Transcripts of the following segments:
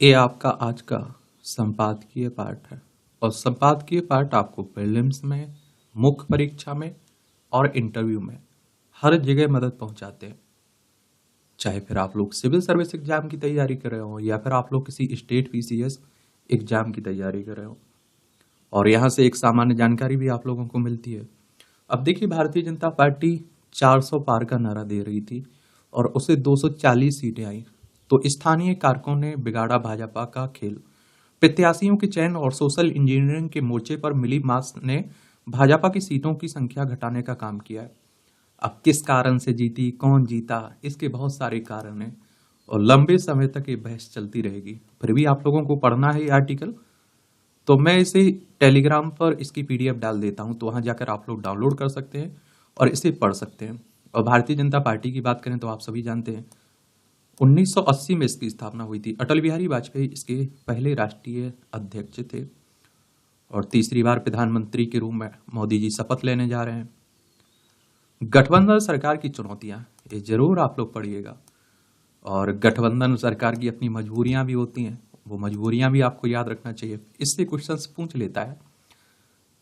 ये आपका आज का संपादकीय पाठ है और संपादकीय पाठ आपको प्रीलिम्स में, मुख्य परीक्षा में और इंटरव्यू में हर जगह मदद पहुंचाते हैं। चाहे फिर आप लोग सिविल सर्विस एग्जाम की तैयारी कर रहे हो या फिर आप लोग किसी स्टेट पीसीएस एग्जाम की तैयारी कर रहे हो, और यहाँ से एक सामान्य जानकारी भी आप लोगों को मिलती है। अब देखिए, भारतीय जनता पार्टी 400 पार का नारा दे रही थी और उसे 240 सीटें आई, तो स्थानीय कारकों ने बिगाड़ा भाजपा का खेल। प्रत्याशियों के चयन और सोशल इंजीनियरिंग के मोर्चे पर मिली मास ने भाजपा की सीटों की संख्या घटाने का काम किया है। अब किस कारण से जीती, कौन जीता, इसके बहुत सारे कारण हैं और लंबे समय तक ये बहस चलती रहेगी। फिर भी आप लोगों को पढ़ना है ये आर्टिकल, तो मैं इसे टेलीग्राम पर इसकी पीडीएफ डाल देता हूं, तो वहां जाकर आप लोग डाउनलोड कर सकते हैं और इसे पढ़ सकते हैं। और भारतीय जनता पार्टी की बात करें तो आप सभी जानते हैं 1980 में इसकी स्थापना हुई थी। अटल बिहारी वाजपेयी इसके पहले राष्ट्रीय अध्यक्ष थे और तीसरी बार प्रधानमंत्री के रूप में मोदी जी शपथ लेने जा रहे हैं। गठबंधन सरकार की चुनौतियां, ये जरूर आप लोग पढ़िएगा। और गठबंधन सरकार की अपनी मजबूरियां भी होती हैं, वो मजबूरियां भी आपको याद रखना चाहिए, इससे क्वेश्चंस पूछ लेता है।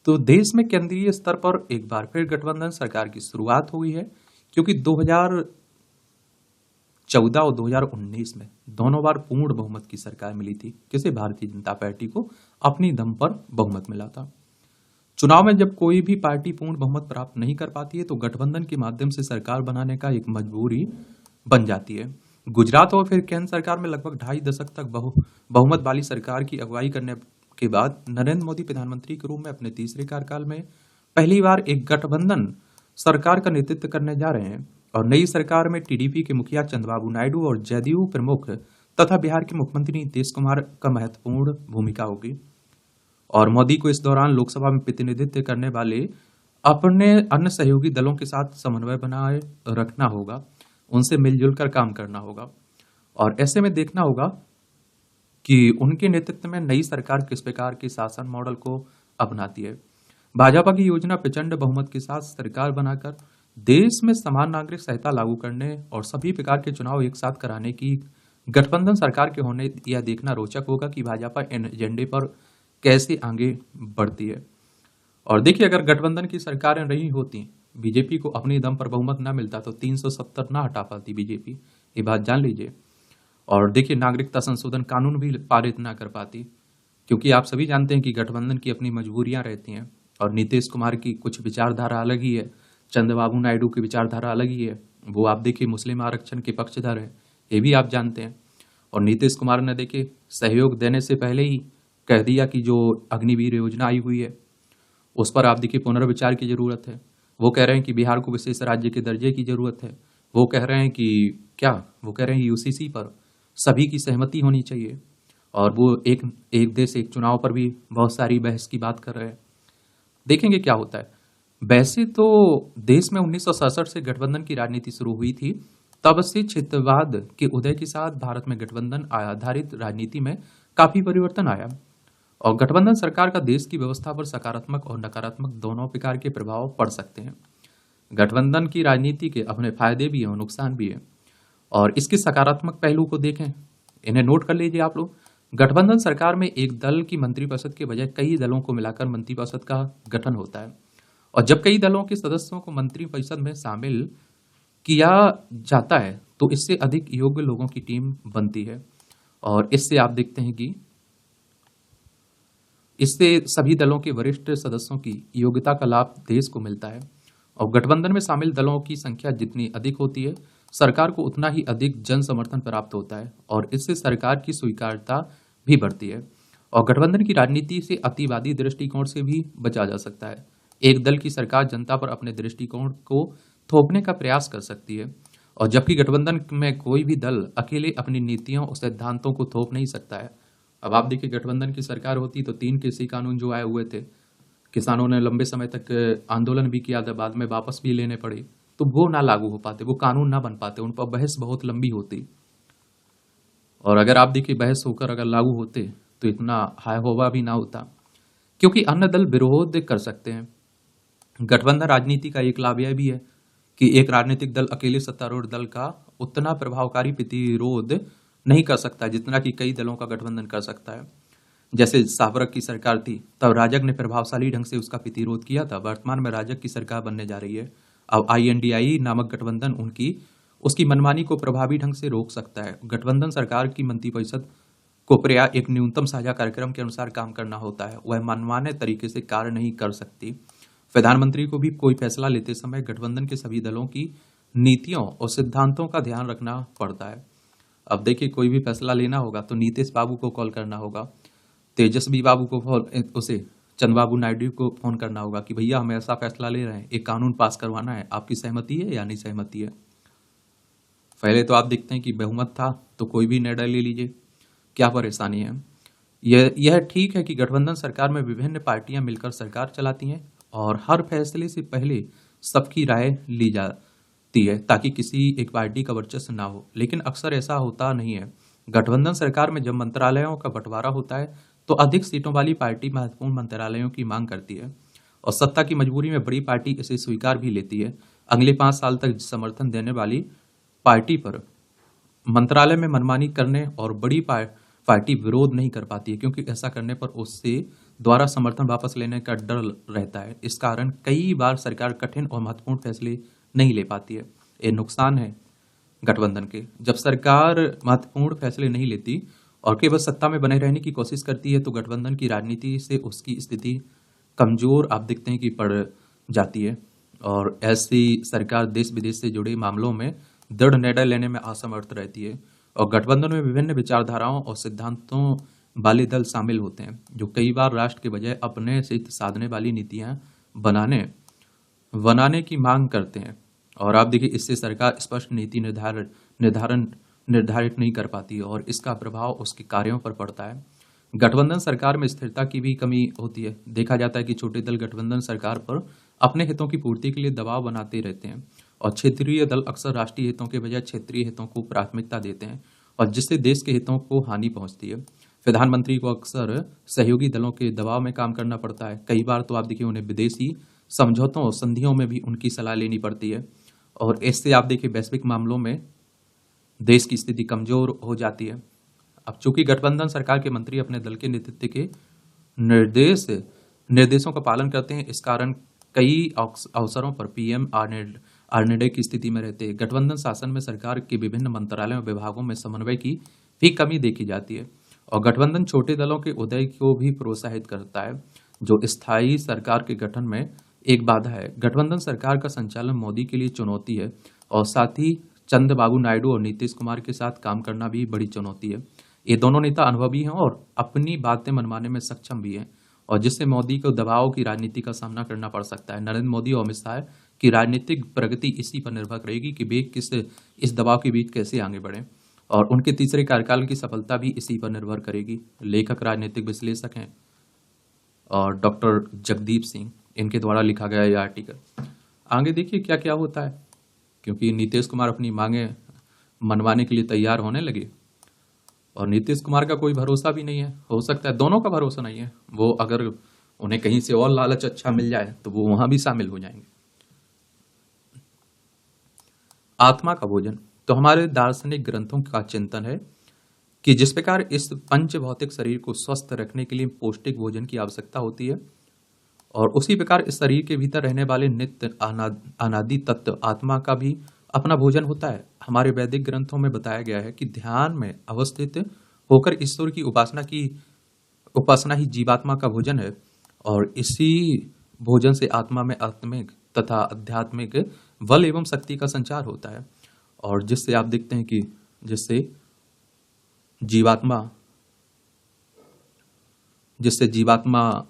तो देश में केंद्रीय स्तर पर एक बार फिर गठबंधन सरकार की शुरुआत हुई है, क्योंकि 2014 और 2019 में दोनों बार पूर्ण बहुमत की सरकार मिली थी। किसे? भारतीय जनता पार्टी को अपनी दम पर बहुमत मिला था। चुनाव में जब कोई भी पार्टी पूर्ण बहुमत प्राप्त नहीं कर पाती है तो गठबंधन के माध्यम से सरकार बनाने का एक मजबूरी बन जाती है। गुजरात और फिर केंद्र सरकार में लगभग 2.5 दशक तक बहुमत वाली सरकार की अगुवाई करने के बाद नरेंद्र मोदी प्रधानमंत्री के रूप में अपने तीसरे कार्यकाल में पहली बार एक गठबंधन सरकार का नेतृत्व करने जा रहे हैं। और नई सरकार में टीडीपी के मुखिया चंद्रबाबू नायडू और जदयू प्रमुख तथा बिहार के मुख्यमंत्री नीतीश कुमार का महत्वपूर्ण भूमिका होगी। और मोदी को इस दौरान लोकसभा में प्रतिनिधित्व करने वाले अपने अन्य सहयोगी दलों के साथ समन्वय बनाए रखना होगा, उनसे मिलजुल कर काम करना होगा और ऐसे में देखना होगा कि उनके नेतृत्व में नई सरकार किस प्रकार के शासन मॉडल को अपनाती है। भाजपा की योजना प्रचंड बहुमत के साथ सरकार बनाकर देश में समान नागरिक संहिता लागू करने और सभी प्रकार के चुनाव एक साथ कराने की गठबंधन सरकार के होने यह देखना रोचक होगा कि भाजपा इन एजेंडे पर कैसे आगे बढ़ती है। और देखिए, अगर गठबंधन की सरकारें रही होती, बीजेपी को अपनी दम पर बहुमत ना मिलता तो 370 ना हटा पाती बीजेपी, ये बात जान लीजिए। और देखिए, नागरिकता संशोधन कानून भी पारित ना कर पाती, क्योंकि आप सभी जानते हैं कि गठबंधन की अपनी मजबूरियां रहती हैं और नीतीश कुमार की कुछ विचारधारा अलग ही है, चंद्रबाबू नायडू की विचारधारा अलग ही है। वो आप देखिए मुस्लिम आरक्षण के पक्षधर है, ये भी आप जानते हैं। और नीतीश कुमार ने देखिए सहयोग देने से पहले ही कह दिया कि जो अग्निवीर योजना आई हुई है उस पर आप देखिए पुनर्विचार की जरूरत है। वो कह रहे हैं कि बिहार को विशेष राज्य के दर्जे की जरूरत है। वो कह रहे हैं कि वो कह रहे हैं यूसीसी पर सभी की सहमति होनी चाहिए। और वो एक देश एक चुनाव पर भी बहुत सारी बहस की बात कर रहे हैं। देखेंगे क्या होता है। वैसे तो देश में 1967 से गठबंधन की राजनीति शुरू हुई थी। तब से क्षेत्रवाद के उदय के साथ भारत में गठबंधन आधारित राजनीति में काफी परिवर्तन आया और गठबंधन सरकार का देश की व्यवस्था पर सकारात्मक और नकारात्मक दोनों प्रकार के प्रभाव पड़ सकते हैं। गठबंधन की राजनीति के अपने फायदे भी हैं और नुकसान भी है। और इसके सकारात्मक पहलू को देखें, इन्हें नोट कर लीजिए आप लोग। गठबंधन सरकार में एक दल की मंत्रिपरिषद के बजाय कई दलों को मिलाकर मंत्रिपरिषद का गठन होता है और जब कई दलों के सदस्यों को मंत्रिपरिषद में शामिल किया जाता है तो इससे अधिक योग्य लोगों की टीम बनती है और इससे आप देखते हैं कि इससे सभी दलों के वरिष्ठ सदस्यों की योग्यता का लाभ देश को मिलता है। और गठबंधन में शामिल दलों की संख्या जितनी अधिक होती है, सरकार को उतना ही अधिक जन समर्थन प्राप्त होता है और इससे सरकार की स्वीकार्यता भी बढ़ती है। और गठबंधन की राजनीति से अतिवादी दृष्टिकोण से भी बचा जा सकता है। एक दल की सरकार जनता पर अपने दृष्टिकोण को थोपने का प्रयास कर सकती है और जबकि गठबंधन में कोई भी दल अकेले अपनी नीतियों और सिद्धांतों को थोप नहीं सकता है। अब आप देखिए, गठबंधन की सरकार होती तो 3 कृषि कानून जो आए हुए थे, किसानों ने लंबे समय तक आंदोलन भी किया था, बाद में वापस भी लेने पड़े, तो वो ना लागू हो पाते, वो कानून ना बन पाते, उन पर बहस बहुत लंबी होती। और अगर आप देखिए बहस होकर अगर लागू होते तो इतना हाय होवा भी ना होता, क्योंकि अन्य दल विरोध कर सकते हैं। गठबंधन राजनीति का एक लाभ यह भी है कि एक राजनीतिक दल अकेले सत्तारूढ़ दल का उतना प्रभावकारी प्रतिरोध नहीं कर सकता जितना कि कई दलों का गठबंधन कर सकता है। जैसे साबरक की सरकार थी तब राजग ने प्रभावशाली ढंग से उसका प्रतिरोध किया था। वर्तमान में राजग की सरकार बनने जा रही है। अब INDI नामक गठबंधन उसकी मनमानी को प्रभावी ढंग से रोक सकता है। गठबंधन सरकार की मंत्रिपरिषद को प्राय एक न्यूनतम साझा कार्यक्रम के अनुसार काम करना होता है। वह मनमाने तरीके से कार्य नहीं कर सकती। प्रधानमंत्री को भी कोई फैसला लेते समय गठबंधन के सभी दलों की नीतियों और सिद्धांतों का ध्यान रखना पड़ता है। अब देखिए, कोई भी फैसला लेना होगा तो नीतीश बाबू को कॉल करना होगा, तेजस्वी बाबू को उसे चंद्रबाबू नायडू को फोन करना होगा कि भैया हम ऐसा फैसला ले रहे हैं, एक कानून पास करवाना है, आपकी सहमति है या नहीं सहमति है। पहले तो आप देखते हैं कि बहुमत था तो कोई भी निर्णय ले लीजिए, क्या परेशानी है। यह ठीक है कि गठबंधन सरकार में विभिन्न पार्टियां मिलकर सरकार चलाती हैं और हर फैसले से पहले सबकी राय ली जाती है ताकि किसी एक पार्टी का वर्चस्व ना हो, लेकिन अक्सर ऐसा होता नहीं है। गठबंधन सरकार में जब मंत्रालयों का बंटवारा होता है तो अधिक सीटों वाली पार्टी महत्वपूर्ण मंत्रालयों की मांग करती है और सत्ता की मजबूरी में बड़ी पार्टी इसे स्वीकार भी लेती है। अगले 5 साल तक समर्थन देने वाली पार्टी पर मंत्रालय में मनमानी करने और बड़ी पार्टी विरोध नहीं कर पाती है, क्योंकि ऐसा करने पर उससे द्वारा समर्थन वापस लेने का डर रहता है। इस कारण कई बार सरकार कठिन और महत्वपूर्ण फैसले नहीं ले पाती है। ये नुकसान है गठबंधन के। जब सरकार महत्वपूर्ण फैसले नहीं लेती और केवल सत्ता में बने रहने की कोशिश करती है तो गठबंधन की राजनीति से उसकी स्थिति कमजोर आप देखते हैं कि पड़ जाती है और ऐसी सरकार देश विदेश से जुड़े मामलों में दृढ़ निर्णय लेने में असमर्थ रहती है। और गठबंधन में विभिन्न विचारधाराओं और सिद्धांतों वाले दल शामिल होते हैं जो कई बार राष्ट्र के बजाय अपने से साधने वाली नीतियां बनाने की मांग करते हैं। और आप देखिए, इससे सरकार स्पष्ट नीति निर्धारित नहीं कर पाती और इसका प्रभाव उसके कार्यों पर पड़ता है। गठबंधन सरकार में स्थिरता की भी कमी होती है। देखा जाता है कि छोटे दल गठबंधन सरकार पर अपने हितों की पूर्ति के लिए दबाव बनाते रहते हैं और क्षेत्रीय दल अक्सर राष्ट्रीय हितों के बजाय क्षेत्रीय हितों को प्राथमिकता देते हैं और जिससे देश के हितों को हानि पहुंचती है। प्रधानमंत्री को अक्सर सहयोगी दलों के दबाव में काम करना पड़ता है। कई बार तो आप देखिए उन्हें विदेशी समझौतों और संधियों में भी उनकी सलाह लेनी पड़ती है और इससे आप देखिए वैश्विक मामलों में देश की स्थिति कमजोर हो जाती है। अब चूंकि गठबंधन सरकार के मंत्री अपने दल के नेतृत्व के निर्देशों का पालन करते हैं, इस कारण कई अवसरों पर PM आर्नेडे की स्थिति में रहते हैं। गठबंधन शासन में सरकार के विभिन्न मंत्रालयों और विभागों में समन्वय की भी कमी देखी जाती है और गठबंधन छोटे दलों के उदय को भी प्रोत्साहित करता है जो स्थायी सरकार के गठन में एक बाधा है। गठबंधन सरकार का संचालन मोदी के लिए चुनौती है और साथ ही चंद्रबाबू नायडू और नीतीश कुमार के साथ काम करना भी बड़ी चुनौती है। ये दोनों नेता अनुभवी हैं और अपनी बातें मनवाने में सक्षम भी हैं और जिससे मोदी को दबाव की राजनीति का सामना करना पड़ सकता है। नरेंद्र मोदी और अमित शाह की राजनीतिक प्रगति इसी पर निर्भर करेगी कि वे इस दबाव के बीच कैसे आगे बढ़े और उनके तीसरे कार्यकाल की सफलता भी इसी पर निर्भर करेगी। लेखक राजनीतिक विश्लेषक हैं और डॉक्टर जगदीप सिंह, इनके द्वारा लिखा गया यह आर्टिकल। आगे देखिए क्या क्या होता है, क्योंकि नीतीश कुमार अपनी मांगे मनवाने के लिए तैयार होने लगे और नीतीश कुमार का कोई भरोसा भी नहीं है। हो सकता है दोनों का भरोसा नहीं है, वो अगर उन्हें कहीं से और लालच अच्छा मिल जाए तो वो वहां भी शामिल हो जाएंगे। आत्मा का भोजन तो हमारे दार्शनिक ग्रंथों का चिंतन है कि जिस प्रकार इस पंच भौतिक शरीर को स्वस्थ रखने के लिए पौष्टिक भोजन की आवश्यकता होती है और उसी प्रकार इस शरीर के भीतर रहने वाले नित्य अनादि तत्व आत्मा का भी अपना भोजन होता है। हमारे वैदिक ग्रंथों में बताया गया है कि ध्यान में अवस्थित होकर ईश्वर की उपासना ही जीवात्मा का भोजन है और इसी भोजन से आत्मा में आत्मिक तथा आध्यात्मिक बल एवं शक्ति का संचार होता है और जिससे आप देखते हैं कि जिससे जीवात्मा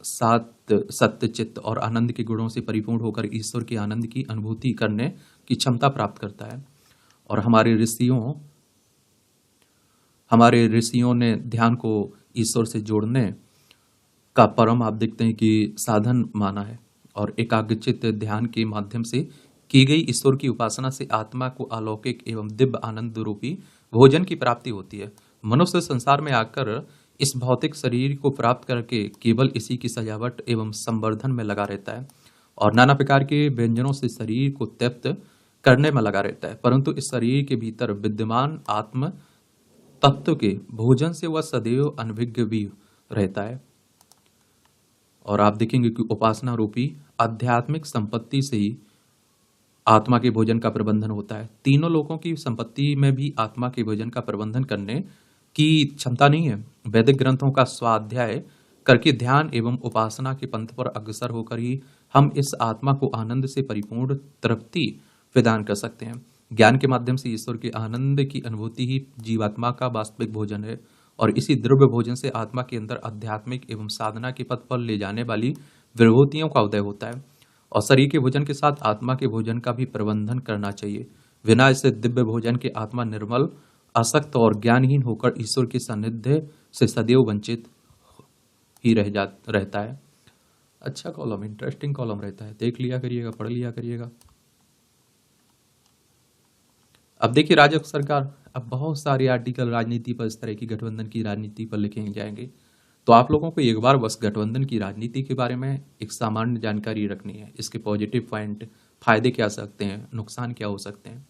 सत्य चित्त और आनंद के गुणों से परिपूर्ण होकर ईश्वर के आनंद की अनुभूति करने की क्षमता प्राप्त करता है। और हमारे ऋषियों ने ध्यान को ईश्वर से जोड़ने का परम आप देखते हैं कि साधन माना है और एकाग्रचित्त ध्यान के माध्यम से की गई ईश्वर की उपासना से आत्मा को अलौकिक एवं दिव्य आनंद रूपी भोजन की प्राप्ति होती है। मनुष्य संसार में आकर इस भौतिक शरीर को प्राप्त करके केवल इसी की सजावट एवं संवर्धन में लगा रहता है और नाना प्रकार के व्यंजनों से शरीर को तृप्त करने में लगा रहता है, परंतु इस शरीर के भीतर विद्यमान आत्म तत्व के भोजन से वह सदैव अनभिज्ञ भी रहता है। और आप देखेंगे कि उपासना रूपी आध्यात्मिक संपत्ति से ही आत्मा के भोजन का प्रबंधन होता है। तीनों लोगों की संपत्ति में भी आत्मा के भोजन का प्रबंधन करने की क्षमता नहीं है। वैदिक ग्रंथों का स्वाध्याय करके ध्यान एवं उपासना के पंथ पर अग्रसर होकर ही हम इस आत्मा को आनंद से परिपूर्ण तृप्ति प्रदान कर सकते हैं। ज्ञान के माध्यम से ईश्वर के आनंद की अनुभूति ही जीवात्मा का वास्तविक भोजन है, और इसी द्रव्य भोजन से आत्मा के अंदर आध्यात्मिक एवं साधना के पथ पर ले जाने वाली विभूतियों का उदय होता है। और शरीर के भोजन के साथ आत्मा के भोजन का भी प्रबंधन करना चाहिए। बिना इससे दिव्य भोजन के आत्मा निर्मल, असक्त और ज्ञानहीन होकर ईश्वर के सानिध्य से सदैव वंचित ही रहता है। अच्छा कॉलम, इंटरेस्टिंग कॉलम रहता है, देख लिया करिएगा, पढ़ लिया करिएगा। अब देखिए राजग सरकार, अब बहुत सारे आर्टिकल राजनीति पर, इस तरह की गठबंधन की राजनीति पर लिखे जाएंगे, तो आप लोगों को एक बार बस गठबंधन की राजनीति के बारे में एक सामान्य जानकारी रखनी है। इसके पॉजिटिव पॉइंट, फायदे क्या सकते हैं, नुकसान क्या हो सकते हैं।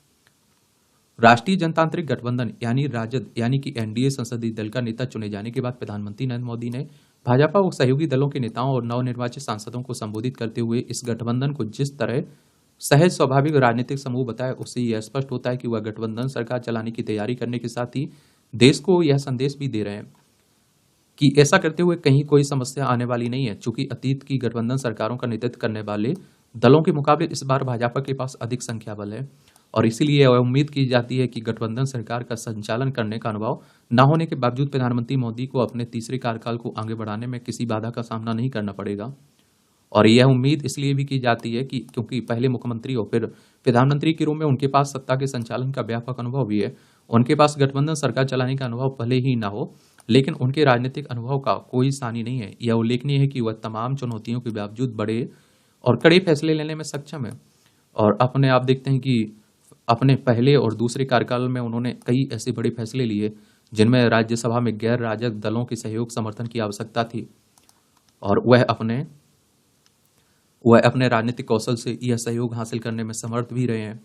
राष्ट्रीय जनतांत्रिक गठबंधन यानी राजद यानी कि एनडीए संसदीय दल का नेता चुने जाने के बाद प्रधानमंत्री नरेंद्र मोदी ने भाजपा और सहयोगी दलों के नेताओं और नवनिर्वाचित सांसदों को संबोधित करते हुए इस गठबंधन को जिस तरह सहज स्वाभाविक राजनीतिक समूह बताया, उससे यह स्पष्ट होता है कि वह गठबंधन सरकार चलाने की तैयारी करने के साथ ही देश को यह संदेश भी दे रहे हैं कि ऐसा करते हुए कहीं कोई समस्या आने वाली नहीं है। चूंकि अतीत की गठबंधन सरकारों का नेतृत्व करने वाले दलों के मुकाबले इस बार भाजपा के पास अधिक संख्या बल है, और इसीलिए यह उम्मीद की जाती है कि गठबंधन सरकार का संचालन करने का अनुभव न होने के बावजूद प्रधानमंत्री मोदी को अपने तीसरे कार्यकाल को आगे बढ़ाने में किसी बाधा का सामना नहीं करना पड़ेगा। और यह उम्मीद इसलिए भी की जाती है कि क्योंकि पहले मुख्यमंत्री और फिर प्रधानमंत्री के रूप में उनके पास सत्ता के संचालन का व्यापक अनुभव भी है। उनके पास गठबंधन सरकार चलाने का अनुभव भले ही ना हो, लेकिन उनके राजनीतिक अनुभव का कोई सानी नहीं है। यह उल्लेखनीय है कि वह तमाम चुनौतियों के बावजूद बड़े और कड़े फैसले लेने में सक्षम है। और अपने आप देखते हैं कि अपने पहले और दूसरे कार्यकाल में उन्होंने कई ऐसे बड़े फैसले लिए जिनमें राज्यसभा में गैर राजग दलों के सहयोग समर्थन की आवश्यकता थी, और वह अपने राजनीतिक कौशल से यह सहयोग हासिल करने में समर्थ भी रहे हैं।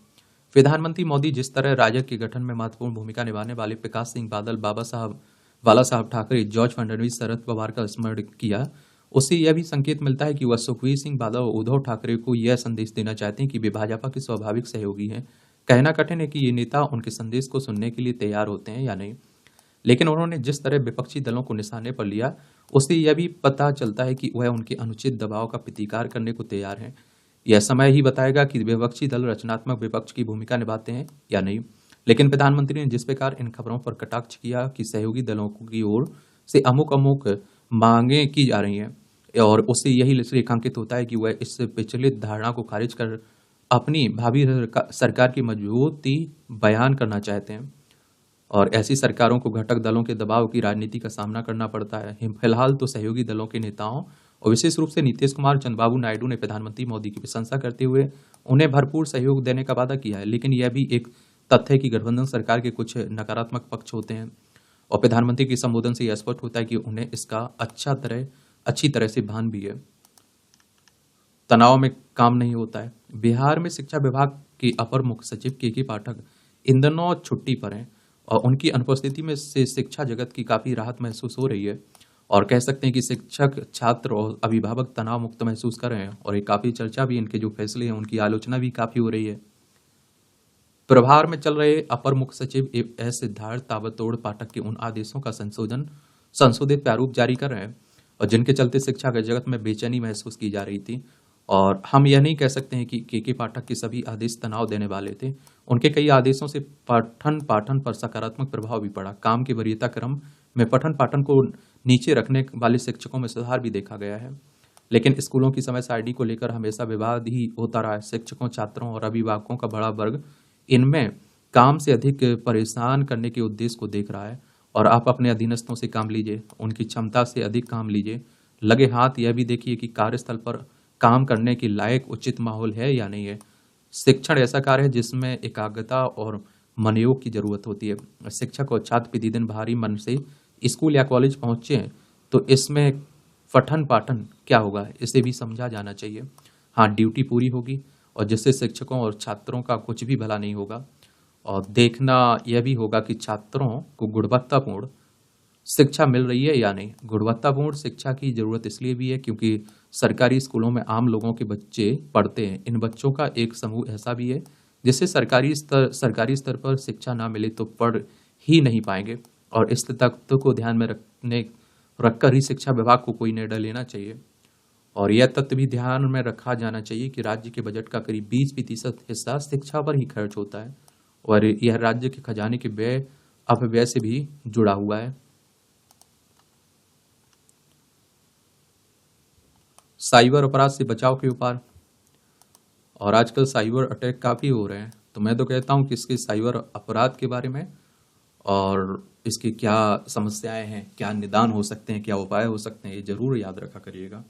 प्रधानमंत्री मोदी जिस तरह राजग के गठन में महत्वपूर्ण भूमिका निभाने वाले प्रकाश सिंह बादल, बाला साहब ठाकरे, जॉर्ज फर्नांडिस, शरद पवार का स्मरण किया, उससे यह भी संकेत मिलता है कि वह सुखबीर सिंह बादल और उद्धव ठाकरे को यह संदेश देना चाहते हैं कि वे भाजपा के स्वाभाविक सहयोगी हैं। कहना कठिन है कि ये नेता उनके संदेश को सुनने के लिए तैयार होते हैं या नहीं, लेकिन उन्होंने जिस तरह विपक्षी दलों को निशाने पर लिया, उससे यह भी पता चलता है कि वह उनके अनुचित दबाव का प्रतिकार करने को तैयार हैं। यह समय ही बताएगा कि विपक्षी दल रचनात्मक विपक्ष की भूमिका निभाते हैं या नहीं। लेकिन प्रधानमंत्री ने जिस प्रकार इन खबरों पर कटाक्ष किया कि सहयोगी दलों की ओर से अमुक मांगे की जा रही हैं, और उससे यही रेखांकित होता है कि वह इस विचलित धारणा को खारिज कर अपनी भावी सरकार की मजबूती बयान करना चाहते हैं। और ऐसी सरकारों को घटक दलों के दबाव की राजनीति का सामना करना पड़ता है। फिलहाल तो सहयोगी दलों के नेताओं और विशेष रूप से नीतीश कुमार, चंद्रबाबू नायडू ने प्रधानमंत्री मोदी की प्रशंसा करते हुए उन्हें भरपूर सहयोग देने का वादा किया है। लेकिन यह भी एक तथ्य है कि गठबंधन सरकार के कुछ नकारात्मक पक्ष होते हैं, और प्रधानमंत्री के संबोधन से यह स्पष्ट होता है कि उन्हें इसका अच्छी तरह से भान भी है। तनाव में काम नहीं होता है। बिहार में शिक्षा विभाग के अपर मुख्य सचिव के पाठक इन दिनों छुट्टी पर हैं, और उनकी अनुपस्थिति में से शिक्षा जगत की काफी राहत महसूस हो रही है, और कह सकते हैं कि शिक्षक, छात्र और अभिभावक तनाव मुक्त महसूस कर रहे हैं। और एक काफी चर्चा भी, इनके जो फैसले हैं उनकी आलोचना भी काफी हो रही है। प्रभार में चल रहे अपर मुख्य सचिव एस सिद्धार्थ ताबड़तोड़ पाठक के उन आदेशों का संशोधित प्रारूप जारी कर रहे हैं, और जिनके चलते शिक्षा के जगत में बेचैनी महसूस की जा रही थी। और हम यह नहीं कह सकते हैं कि के पाठक के सभी आदेश तनाव देने वाले थे। उनके कई आदेशों से पठन पाठन पर सकारात्मक प्रभाव भी पड़ा। काम के वरीयता क्रम में पठन पाठन को नीचे रखने वाले शिक्षकों में सुधार भी देखा गया है। लेकिन स्कूलों की समय सारणी को लेकर हमेशा विवाद ही होता रहा है। शिक्षकों, छात्रों और अभिभावकों का बड़ा वर्ग इनमें काम से अधिक परेशान करने के उद्देश्य को देख रहा है। और आप अपने अधीनस्थों से काम लीजिए, उनकी क्षमता से अधिक काम लीजिए। लगे हाथ यह भी देखिए कि कार्यस्थल पर काम करने के लायक उचित माहौल है या नहीं है। शिक्षण ऐसा कार्य है जिसमें एकाग्रता और मनोयोग की जरूरत होती है। शिक्षक और छात्र प्रतिदिन भारी मन से स्कूल या कॉलेज पहुंचे तो इसमें पठन पाठन क्या होगा, इसे भी समझा जाना चाहिए। हाँ, ड्यूटी पूरी होगी, और जिससे शिक्षकों और छात्रों का कुछ भी भला नहीं होगा। और देखना यह भी होगा कि छात्रों को गुणवत्तापूर्ण शिक्षा मिल रही है या नहीं। गुणवत्तापूर्ण शिक्षा की जरूरत इसलिए भी है क्योंकि सरकारी स्कूलों में आम लोगों के बच्चे पढ़ते हैं। इन बच्चों का एक समूह ऐसा भी है जिससे सरकारी स्तर पर शिक्षा ना मिले तो पढ़ ही नहीं पाएंगे। और इस तथ्य को ध्यान में रखकर ही शिक्षा विभाग को कोई निर्णय लेना चाहिए। और यह तथ्य भी ध्यान में रखा जाना चाहिए कि राज्य के बजट का करीब 20% हिस्सा शिक्षा पर ही खर्च होता है और यह राज्य के खजाने के अपव्यय से भी जुड़ा हुआ है। साइबर अपराध से बचाव के उपाय। और आजकल साइबर अटैक काफी हो रहे हैं, तो मैं तो कहता हूं कि इसके साइबर अपराध के बारे में और इसकी क्या समस्याएं हैं, क्या निदान हो सकते हैं, क्या उपाय हो सकते हैं, ये जरूर याद रखा करिएगा।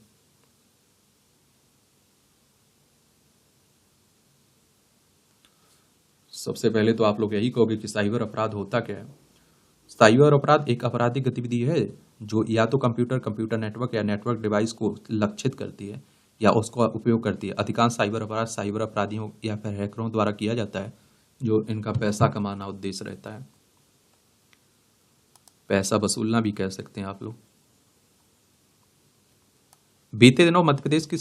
सबसे पहले तो आप लोग यही कहोगे कि साइबर अपराध होता क्या है। साइबर अपराध एक आपराधिक गतिविधि है जो या तो कंप्यूटर नेटवर्क या नेटवर्क डिवाइस को लक्षित करती है या उसका उपयोग करती है। अधिकांश साइबर अपराध साइबर अपराधियों या फिर हैकरों द्वारा किया जाता है जो इनका पैसा कमाना उद्देश्य रहता है। पैसा वसूलना भी कह सकते हैं आप लोग। बीते दिनों मध्य प्रदेश की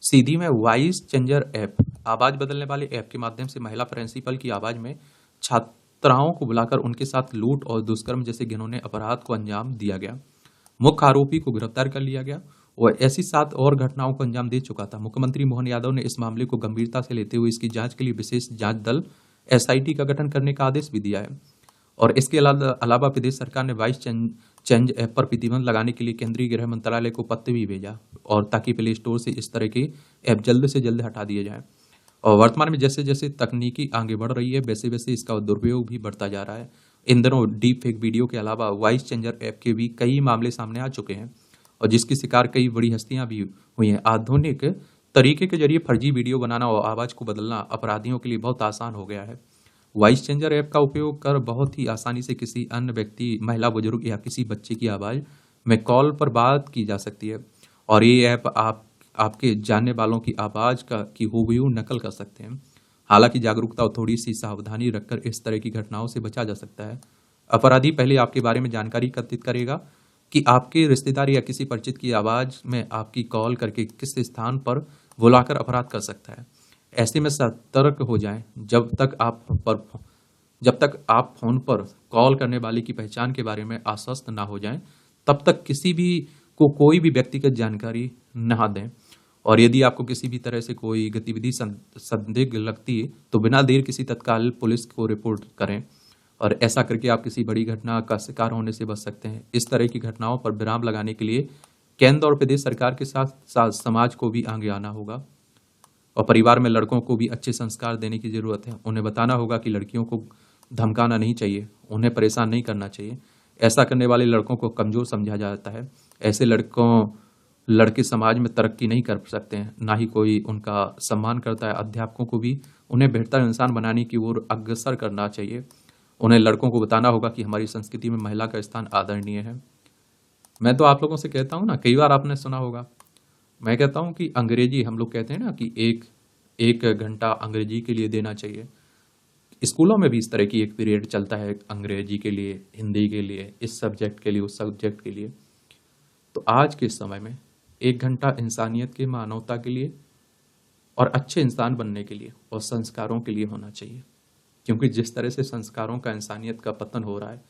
सीधी में वॉइस चेंजर ऐप, आवाज बदलने वाले ऐप के माध्यम से महिला प्रिंसिपल की आवाज में छात्राओं को बुलाकर उनके साथ लूट और दुष्कर्म जैसे घिनौने अपराध को अंजाम दिया गया। मुख्य आरोपी को गिरफ्तार कर लिया गया और ऐसी 7 और घटनाओं को अंजाम दे चुका था। मुख्यमंत्री मोहन यादव ने इस मामले को गंभीरता से लेते हुए इसकी जांच के लिए विशेष जांच दल SIT का गठन करने का आदेश भी दिया है। और इसके अलावा प्रदेश सरकार ने वॉइस चेंज ऐप पर प्रतिबंध लगाने के लिए केंद्रीय गृह मंत्रालय को पत्र भी भेजा और ताकि प्ले स्टोर से इस तरह के ऐप जल्द से जल्द हटा दिए जाए। और वर्तमान में जैसे जैसे तकनीकी आगे बढ़ रही है वैसे वैसे इसका दुरुपयोग भी बढ़ता जा रहा है। इन दिनों डीप फेक वीडियो के अलावा वॉइस चेंजर ऐप के भी कई मामले सामने आ चुके हैं और जिसकी शिकार कई बड़ी हस्तियां भी हुई हैं। आधुनिक तरीके के जरिए फर्जी वीडियो बनाना और आवाज को बदलना अपराधियों के लिए बहुत आसान हो गया है। वॉइस चेंजर ऐप का उपयोग कर बहुत ही आसानी से किसी अन्य व्यक्ति, महिला, बुजुर्ग या किसी बच्चे की आवाज में कॉल पर बात की जा सकती है और ये ऐप आपके जानने वालों की आवाज की हूबहू नकल कर सकते हैं। हालांकि जागरूकता और थोड़ी सी सावधानी रखकर इस तरह की घटनाओं से बचा जा सकता है। अपराधी पहले आपके बारे में जानकारी एकत्रित करेगा कि आपके रिश्तेदार या किसी परिचित की आवाज में आपकी कॉल करके किस स्थान पर बुलाकर अपराध कर सकता है। ऐसे में सतर्क हो जाएं। जब तक आप फोन पर कॉल करने वाले की पहचान के बारे में आश्वस्त ना हो जाएं, तब तक किसी भी को कोई भी व्यक्तिगत जानकारी न दें। और यदि आपको किसी भी तरह से कोई गतिविधि संदिग्ध लगती है तो बिना देर किसी तत्काल पुलिस को रिपोर्ट करें और ऐसा करके आप किसी बड़ी घटना का शिकार होने से बच सकते हैं। इस तरह की घटनाओं पर विराम लगाने के लिए केंद्र और प्रदेश सरकार के साथ समाज को भी आगे आना होगा और परिवार में लड़कों को भी अच्छे संस्कार देने की जरूरत है। उन्हें बताना होगा कि लड़कियों को धमकाना नहीं चाहिए, उन्हें परेशान नहीं करना चाहिए। ऐसा करने वाले लड़कों को कमजोर समझा जाता है। ऐसे लड़के समाज में तरक्की नहीं कर सकते हैं, ना ही कोई उनका सम्मान करता है। अध्यापकों को भी उन्हें बेहतर इंसान बनाने की ओर अग्रसर करना चाहिए। उन्हें लड़कों को बताना होगा कि हमारी संस्कृति में महिला का स्थान आदरणीय है। मैं तो आप लोगों से कहता हूँ ना, कई बार आपने सुना होगा, मैं कहता हूँ कि अंग्रेजी, हम लोग कहते हैं ना कि एक घंटा अंग्रेजी के लिए देना चाहिए। स्कूलों में भी इस तरह की एक पीरियड चलता है अंग्रेजी के लिए, हिंदी के लिए, इस सब्जेक्ट के लिए, उस सब्जेक्ट के लिए। तो आज के समय में 1 घंटा इंसानियत के, मानवता के लिए और अच्छे इंसान बनने के लिए और संस्कारों के लिए होना चाहिए। क्योंकि जिस तरह से संस्कारों का, इंसानियत का पतन हो रहा है,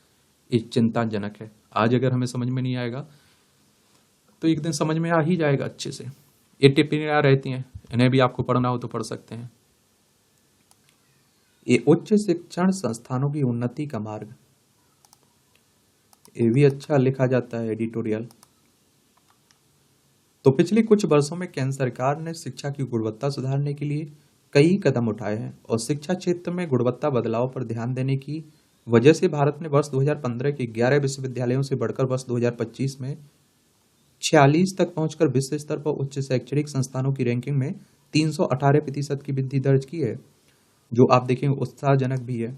ये चिंताजनक है। आज अगर हमें समझ में नहीं आएगा तो एक दिन समझ में आ ही जाएगा अच्छे से। ये टिप्पणियां रहती हैं, इन्हें भी आपको पढ़ना हो तो पढ़ सकते हैं। ये उच्च शिक्षण संस्थानों की उन्नति का मार्ग, ये भी अच्छा लिखा जाता है एडिटोरियल। तो पिछले कुछ वर्षों में केंद्र सरकार ने शिक्षा की गुणवत्ता सुधारने के लिए कई कदम उठाए हैं और शिक्षा क्षेत्र में गुणवत्ता बदलाव पर ध्यान देने की वजह से भारत ने वर्ष 2015 के 11 विश्वविद्यालयों से बढ़कर वर्ष 2025 में 46 तक पहुंचकर विश्व स्तर पर उच्च शैक्षणिक संस्थानों की रैंकिंग में 318% की वृद्धि दर्ज की है, जो आप देखेंगे उत्साहजनक भी है।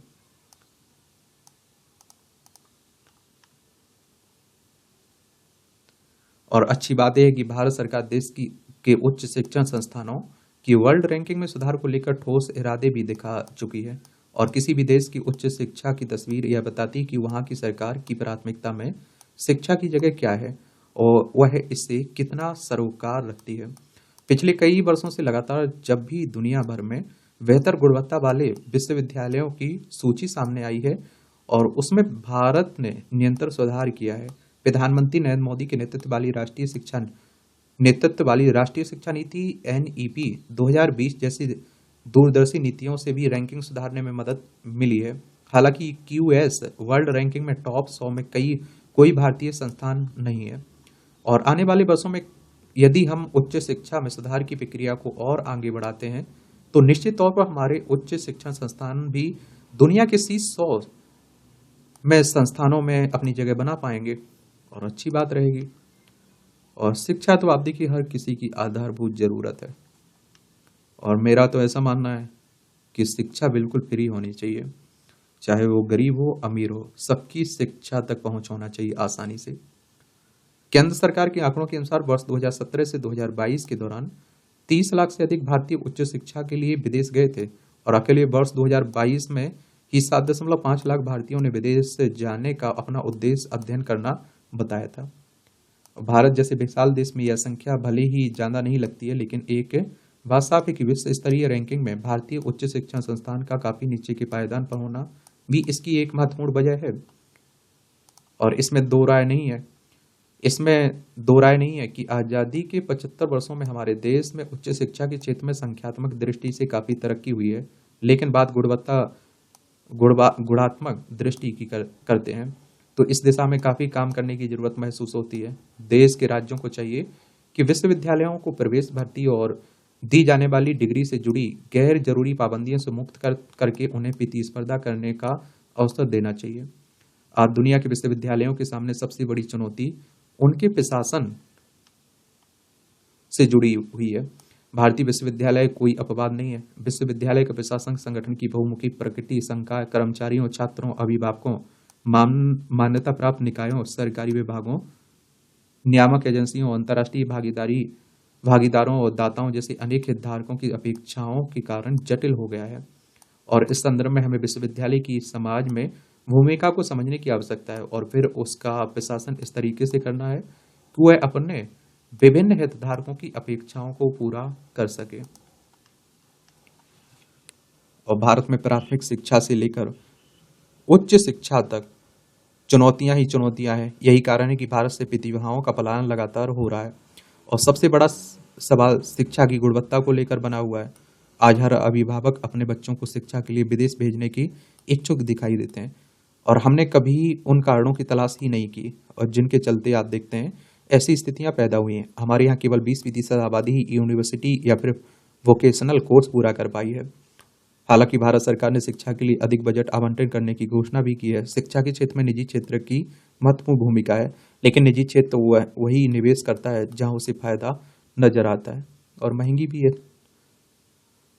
और अच्छी बात यह है कि भारत सरकार देश के उच्च शिक्षण संस्थानों की वर्ल्ड रैंकिंग में सुधार को लेकर ठोस इरादे भी दिखा चुकी है और किसी भी देश की उच्च शिक्षा की तस्वीर यह बताती है कि वहाँ की सरकार की प्राथमिकता में शिक्षा की जगह क्या है और वह इससे कितना सरोकार रखती है। पिछले कई वर्षों से लगातार जब भी दुनिया भर में बेहतर गुणवत्ता वाले विश्वविद्यालयों की सूची सामने आई है और उसमें भारत ने निरंतर सुधार किया है। प्रधानमंत्री नरेंद्र मोदी के नेतृत्व वाली राष्ट्रीय शिक्षा नीति NEP 2020 जैसी दूरदर्शी नीतियों से भी रैंकिंग सुधारने में मदद मिली है। हालांकि QS वर्ल्ड रैंकिंग में टॉप 100 में कोई भारतीय संस्थान नहीं है और आने वाले वर्षों में यदि हम उच्च शिक्षा में सुधार की प्रक्रिया को और आगे बढ़ाते हैं तो निश्चित तौर पर हमारे उच्च शिक्षण संस्थान भी दुनिया के शीर्ष 100 में संस्थानों में अपनी जगह बना पाएंगे और अच्छी बात रहेगी। और शिक्षा तो आप देखिए हर किसी की आधारभूत जरूरत है और मेरा तो ऐसा मानना है कि शिक्षा बिल्कुल फ्री होनी चाहिए, चाहे वो गरीब हो अमीर हो, सबकी शिक्षा तक पहुंच होना चाहिए आसानी से। केंद्र सरकार के आंकड़ों के अनुसार वर्ष 2017 से 2022 के दौरान 30 लाख से अधिक भारतीय उच्च शिक्षा के लिए विदेश गए थे और अकेले वर्ष 2022 में ही 7.5 लाख भारतीयों ने विदेश से जाने का अपना उद्देश्य अध्ययन करना बताया था। भारत जैसे विशाल देश में यह संख्या भले ही ज्यादा नहीं लगती है, लेकिन एक बात साफ है कि विश्व स्तरीय रैंकिंग में भारतीय उच्च शिक्षा संस्थान का काफी नीचे के पायदान पर होना भी इसकी एक महत्वपूर्ण वजह है। और इसमें दो राय नहीं है कि आजादी के 75 वर्षों में हमारे देश में उच्च शिक्षा के क्षेत्र में संख्यात्मक दृष्टि से काफी तरक्की हुई है, लेकिन बात गुणात्मक दृष्टि की करते हैं तो इस दिशा में काफी काम करने की जरूरत महसूस होती है। देश के राज्यों को चाहिए कि विश्वविद्यालयों को प्रवेश, भर्ती और दी जाने वाली डिग्री से जुड़ी गैर जरूरी पाबंदियों से मुक्त करके उन्हें प्रतिस्पर्धा करने का अवसर देना चाहिए। आज दुनिया के विश्वविद्यालयों के सामने सबसे बड़ी चुनौती उनके प्रशासन से जुड़ी हुई है। भारतीय विश्वविद्यालय कोई अपवाद नहीं है। विश्वविद्यालय का प्रशासन संगठन की बहुमुखी प्रकृति, संकाय, कर्मचारियों, छात्रों, अभिभावकों, मान्यता प्राप्त निकायों, सरकारी विभागों, नियामक एजेंसियों, अंतर्राष्ट्रीय भागीदारों और दाताओं जैसे अनेक हितधारकों की अपेक्षाओं के कारण जटिल हो गया है। और इस संदर्भ में हमें विश्वविद्यालय की समाज में भूमिका को समझने की आवश्यकता है और फिर उसका प्रशासन इस तरीके से करना है कि वह अपने विभिन्न हितधारकों की अपेक्षाओं को पूरा कर सके। और भारत में प्राथमिक शिक्षा से लेकर उच्च शिक्षा तक चुनौतियां ही चुनौतियां हैं। यही कारण है कि भारत से प्रतिभाओं का पलायन लगातार हो रहा है और सबसे बड़ा सवाल शिक्षा की गुणवत्ता को लेकर बना हुआ है। आज हर अभिभावक अपने बच्चों को शिक्षा के लिए विदेश भेजने की इच्छुक दिखाई देते हैं और हमने कभी उन कारणों की तलाश ही नहीं की और जिनके चलते आप देखते हैं ऐसी स्थितियां पैदा हुई हैं। हमारे यहाँ केवल 20% आबादी ही यूनिवर्सिटी या फिर वोकेशनल कोर्स पूरा कर पाई है। हालांकि भारत सरकार ने शिक्षा के लिए अधिक बजट आवंटन करने की घोषणा भी की है। शिक्षा के क्षेत्र में निजी क्षेत्र की महत्वपूर्ण भूमिका है, लेकिन निजी क्षेत्र वही निवेश करता है जहां उसे फायदा नजर आता है और महंगी भी है।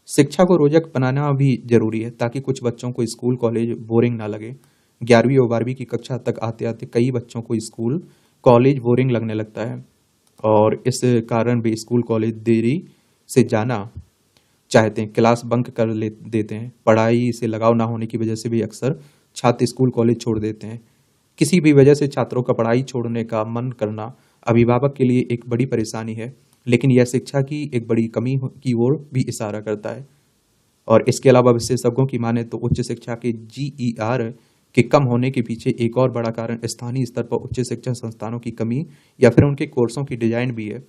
शिक्षा को रोचक बनाना भी जरूरी है ताकि कुछ बच्चों को स्कूल कॉलेज बोरिंग ना लगे। 11वीं और 12वीं की कक्षा तक आते आते कई बच्चों को स्कूल कॉलेज बोरिंग लगने लगता है और इस कारण भी स्कूल कॉलेज देरी से जाना चाहते हैं, क्लास बंक कर देते हैं। पढ़ाई से लगाव ना होने की वजह से भी अक्सर छात्र स्कूल कॉलेज छोड़ देते हैं। किसी भी वजह से छात्रों का पढ़ाई छोड़ने का मन करना अभिभावक के लिए एक बड़ी परेशानी है, लेकिन यह शिक्षा की एक बड़ी कमी की ओर भी इशारा करता है। और इसके अलावा विशेषज्ञों की माने तो उच्च शिक्षा के GER के कम होने के पीछे एक और बड़ा कारण स्थानीय स्तर पर उच्च शिक्षा संस्थानों की कमी या फिर उनके कोर्सों की डिजाइन भी है,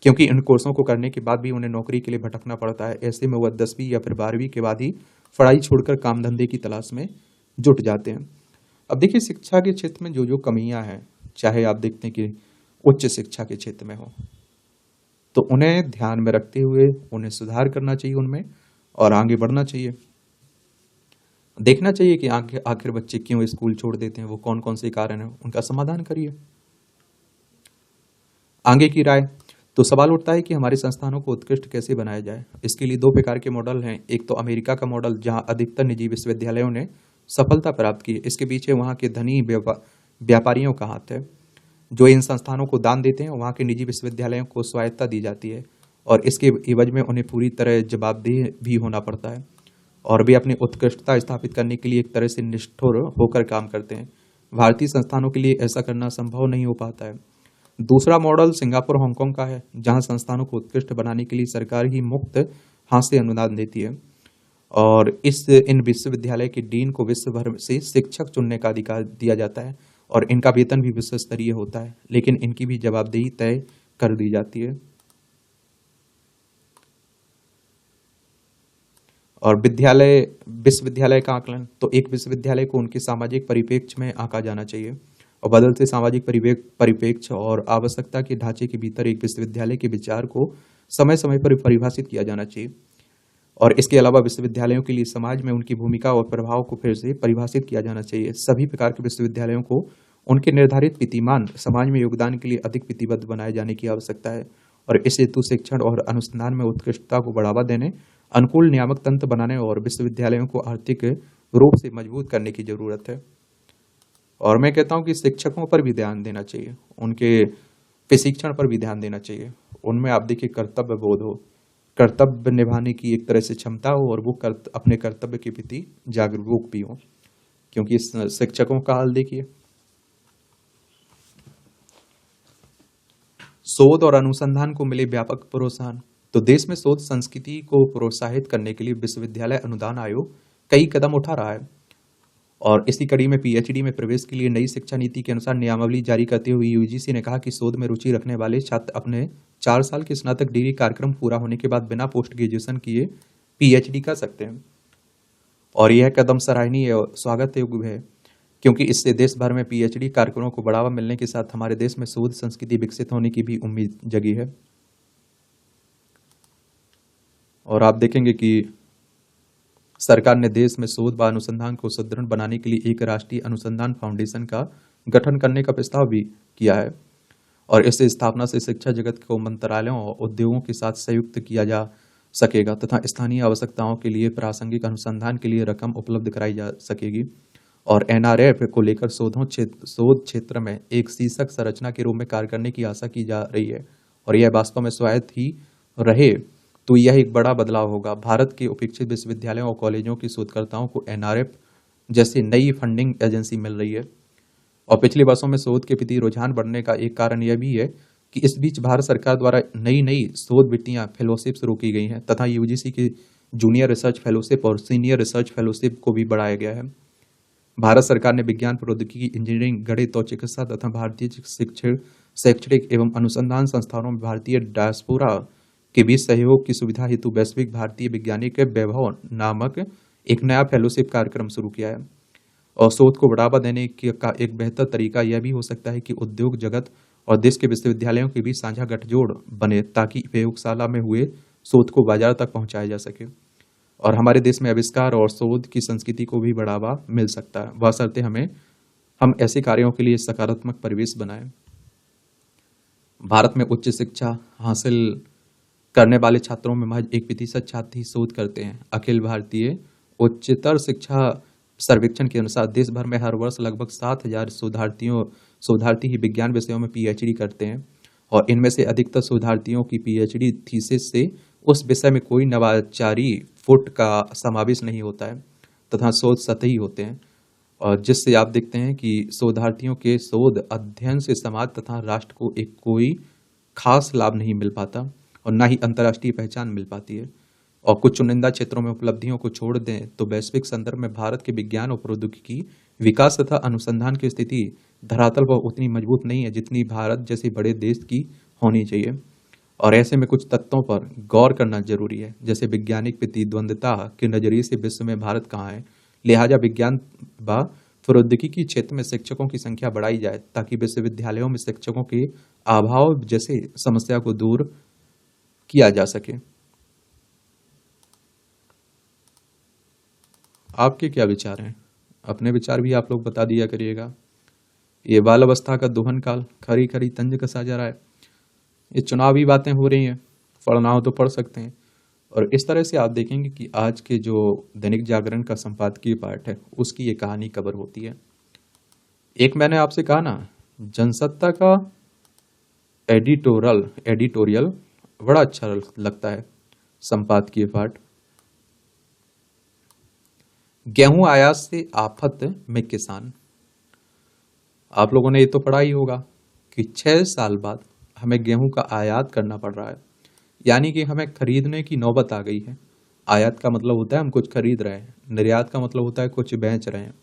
क्योंकि इन कोर्सों को करने के बाद भी उन्हें नौकरी के लिए भटकना पड़ता है। ऐसे में वह 10वीं या फिर 12वीं के बाद ही पढ़ाई छोड़कर काम धंधे की तलाश में जुट जाते हैं। अब देखिए शिक्षा के क्षेत्र में जो कमियां हैं, चाहे आप देखते हैं कि उच्च शिक्षा के क्षेत्र में हो, तो उन्हें ध्यान में रखते हुए उन्हें सुधार करना चाहिए उनमें और आगे बढ़ना चाहिए। देखना चाहिए कि आखिर बच्चे क्यों स्कूल छोड़ देते हैं, वो कौन कौन से कारण हैं, उनका समाधान करिए। आगे की राय तो सवाल उठता है कि हमारे संस्थानों को उत्कृष्ट कैसे बनाया जाए। इसके लिए 2 प्रकार के मॉडल हैं। एक तो अमेरिका का मॉडल, जहां अधिकतर निजी विश्वविद्यालयों ने सफलता प्राप्त की। इसके पीछे वहां के धनी व्यापारियों का हाथ है, जो इन संस्थानों को दान देते हैं। वहां के निजी विश्वविद्यालयों को स्वायत्तता दी जाती है और इसके एवज में उन्हें पूरी तरह जवाबदेह भी होना पड़ता है। और वे अपनी उत्कृष्टता स्थापित करने के लिए एक तरह से निष्ठुर होकर काम करते हैं। भारतीय संस्थानों के लिए ऐसा करना संभव नहीं हो पाता है। दूसरा मॉडल सिंगापुर हांगकांग का है, जहां संस्थानों को उत्कृष्ट बनाने के लिए सरकार ही मुफ्त हाथ से अनुदान देती है और इन विश्वविद्यालय के डीन को विश्व भर से शिक्षक चुनने का अधिकार दिया जाता है और इनका वेतन भी विश्व स्तरीय होता है, लेकिन इनकी भी जवाबदेही तय कर दी जाती है। और विश्वविद्यालय का आकलन, तो एक विश्वविद्यालय को उनके सामाजिक परिप्रेक्ष्य में आंका जाना चाहिए और बदलते सामाजिक परिप्रेक्ष्य और आवश्यकता के ढांचे के भीतर एक विश्वविद्यालय के विचार को समय समय पर परिभाषित किया जाना चाहिए। और इसके अलावा विश्वविद्यालयों के लिए समाज में उनकी भूमिका और प्रभाव को फिर से परिभाषित किया जाना चाहिए। सभी प्रकार के विश्वविद्यालयों को उनके निर्धारित वित्तीयमान समाज में योगदान के लिए अधिक विधिबद्ध बनाए जाने की आवश्यकता है और इस हेतु शिक्षण और अनुसंधान में उत्कृष्टता को बढ़ावा देने, अनुकूल नियामक तंत्र बनाने और विश्वविद्यालयों को आर्थिक रूप से मजबूत करने की जरूरत है। और मैं कहता हूं कि शिक्षकों पर भी ध्यान देना चाहिए, उनके प्रशिक्षण पर भी ध्यान देना चाहिए। उनमें आप देखिए कर्तव्य बोध हो, कर्तव्य निभाने की एक तरह से क्षमता हो और वो अपने कर्तव्य के प्रति जागरूक भी हो। क्योंकि इस शिक्षकों का हाल देखिए, शोध और अनुसंधान को मिले व्यापक प्रोत्साहन। तो देश में शोध संस्कृति को प्रोत्साहित करने के लिए विश्वविद्यालय अनुदान आयोग कई कदम उठा रहा है और इसी कड़ी में पीएचडी में प्रवेश के लिए नई शिक्षा नीति के अनुसार नियमावली जारी करते हुए यूजीसी ने कहा कि शोध में रुचि रखने वाले छात्र अपने 4 साल के स्नातक डिग्री कार्यक्रम पूरा होने के बाद बिना पोस्ट ग्रेजुएशन किए पीएचडी कर सकते हैं। और यह कदम सराहनीय और स्वागत योग्य है, क्योंकि इससे देश भर में पीएचडी कार्यक्रमों को बढ़ावा मिलने के साथ हमारे देश में शोध संस्कृति विकसित होने की भी उम्मीद जगी है। और आप देखेंगे कि सरकार ने देश में शोध व अनुसंधान को सुदृढ़ बनाने के लिए एक राष्ट्रीय अनुसंधान फाउंडेशन का गठन करने का प्रस्ताव भी किया है और इस स्थापना से शिक्षा जगत को मंत्रालयों और उद्योगों के साथ संयुक्त किया जा सकेगा तथा स्थानीय आवश्यकताओं के लिए प्रासंगिक अनुसंधान के लिए रकम उपलब्ध कराई जा सकेगी। और एनआरएफ को लेकर शोध क्षेत्र में एक शीर्षक संरचना के रूप में कार्य करने की आशा की जा रही है और यह वास्तव में स्वायत्त ही रहे तो यह एक बड़ा बदलाव होगा। भारत के उपेक्षित विश्वविद्यालयों और कॉलेजों के शोधकर्ताओं को एनआरएफ जैसी नई फंडिंग एजेंसी मिल रही है और पिछले वर्षों में शोध के प्रति रुझान बढ़ने का एक कारण यह भी है कि इस बीच भारत सरकार द्वारा नई शोध वृत्तियां फेलोशिप शुरू की गई हैं तथा यूजीसी की जूनियर रिसर्च फेलोशिप और सीनियर रिसर्च फेलोशिप को भी बढ़ाया गया है। भारत सरकार ने विज्ञान, प्रौद्योगिकी, इंजीनियरिंग, गणित और चिकित्सा तथा भारतीय शैक्षणिक एवं अनुसंधान संस्थानों में भारतीय डायस्पोरा के बीच सहयोग की सुविधा हेतु वैश्विक भारतीय वैज्ञानिक वैभव नामक एक नया फेलोशिप कार्यक्रम शुरू किया है। और शोध को बढ़ावा देने का एक बेहतर तरीका यह भी हो सकता है कि उद्योग जगत और देश के विश्वविद्यालयों के बीच साझा गठजोड़ बने ताकि प्रयोगशाला में हुए शोध को बाजार तक पहुंचाया जा सके और हमारे देश में आविष्कार और शोध की संस्कृति को भी बढ़ावा मिल सकता है, बशर्ते हम ऐसे कार्यों के लिए सकारात्मक परिवेश बनाएं। भारत में उच्च शिक्षा हासिल करने वाले छात्रों में महज 1% छात्र ही शोध करते हैं। अखिल भारतीय उच्चतर शिक्षा सर्वेक्षण के अनुसार देश भर में हर वर्ष लगभग 7,000 शोधार्थी ही विज्ञान विषयों में पीएचडी करते हैं और इनमें से अधिकतर शोधार्थियों की पीएचडी थीसिस से उस विषय में कोई नवाचारी फुट का समावेश नहीं होता है तथा शोध सतही होते हैं और जिससे आप देखते हैं कि शोधार्थियों के शोध अध्ययन से समाज तथा राष्ट्र को एक कोई खास लाभ नहीं मिल पाता और न ही अंतर्राष्ट्रीय पहचान मिल पाती है। और कुछ चुनिंदा क्षेत्रों में उपलब्धियों को छोड़ दें तो वैश्विक संदर्भ में भारत के विज्ञान और प्रौद्योगिकी विकास तथा अनुसंधान की स्थिति धरातल पर उतनी मजबूत नहीं है जितनी भारत जैसे बड़े देश की होनी चाहिए। और ऐसे में कुछ तत्वों पर गौर करना जरूरी है, जैसे वैज्ञानिक प्रतिद्वंद्विता के नजरिए से विश्व में भारत कहाँ है। लिहाजा विज्ञान व प्रौद्योगिकी क्षेत्र में शिक्षकों की संख्या बढ़ाई जाए ताकि विश्वविद्यालयों में शिक्षकों के अभाव जैसे समस्या को दूर किया जा सके। आपके क्या विचार हैं? अपने विचार भी आप लोग बता दिया करिएगा। ये बाल अवस्था का दोहन काल खरी खरी तंज कसा जा रहा है। ये चुनावी बातें हो रही हैं, पढ़ना हो तो पढ़ सकते हैं। और इस तरह से आप देखेंगे कि आज के जो दैनिक जागरण का संपादकीय पार्ट है उसकी ये कहानी कवर होती है। एक मैंने आपसे कहा ना, जनसत्ता का एडिटोरियल बड़ा अच्छा लगता है, संपादकीय पार्ट। गेहूं आयात से आफत में किसान। आप लोगों ने ये तो पढ़ा ही होगा कि 6 साल बाद हमें गेहूं का आयात करना पड़ रहा है, यानी कि हमें खरीदने की नौबत आ गई है। आयात का मतलब होता है हम कुछ खरीद रहे हैं, निर्यात का मतलब होता है कुछ बेच रहे हैं।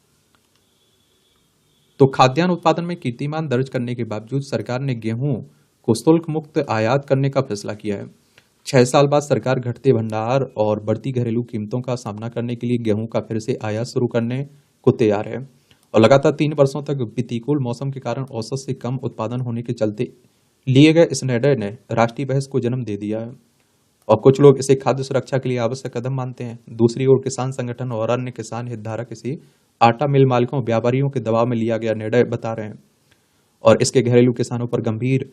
तो खाद्यान्न उत्पादन में कीर्तिमान दर्ज करने के बावजूद सरकार ने गेहूं को शुल्क मुक्त आयात करने का फैसला किया है। 6 साल बाद सरकार घटते भंडार और बढ़ती घरेलू कीमतों का सामना करने के लिए गेहूं का फिर से आयात शुरू करने को तैयार है। और लगातार 3 वर्षों तक प्रतिकूल मौसम के कारण औसत से कम उत्पादन होने के चलते लिए गए इस निर्णय ने राष्ट्रीय बहस को जन्म दे दिया है। और कुछ लोग इसे खाद्य सुरक्षा के लिए आवश्यक कदम मानते हैं। दूसरी ओर किसान संगठन और अन्य किसान हितधारक इसे आटा मिल मालिकों व्यापारियों के दबाव में लिया गया निर्णय बता रहे हैं और इसके घरेलू किसानों पर गंभीर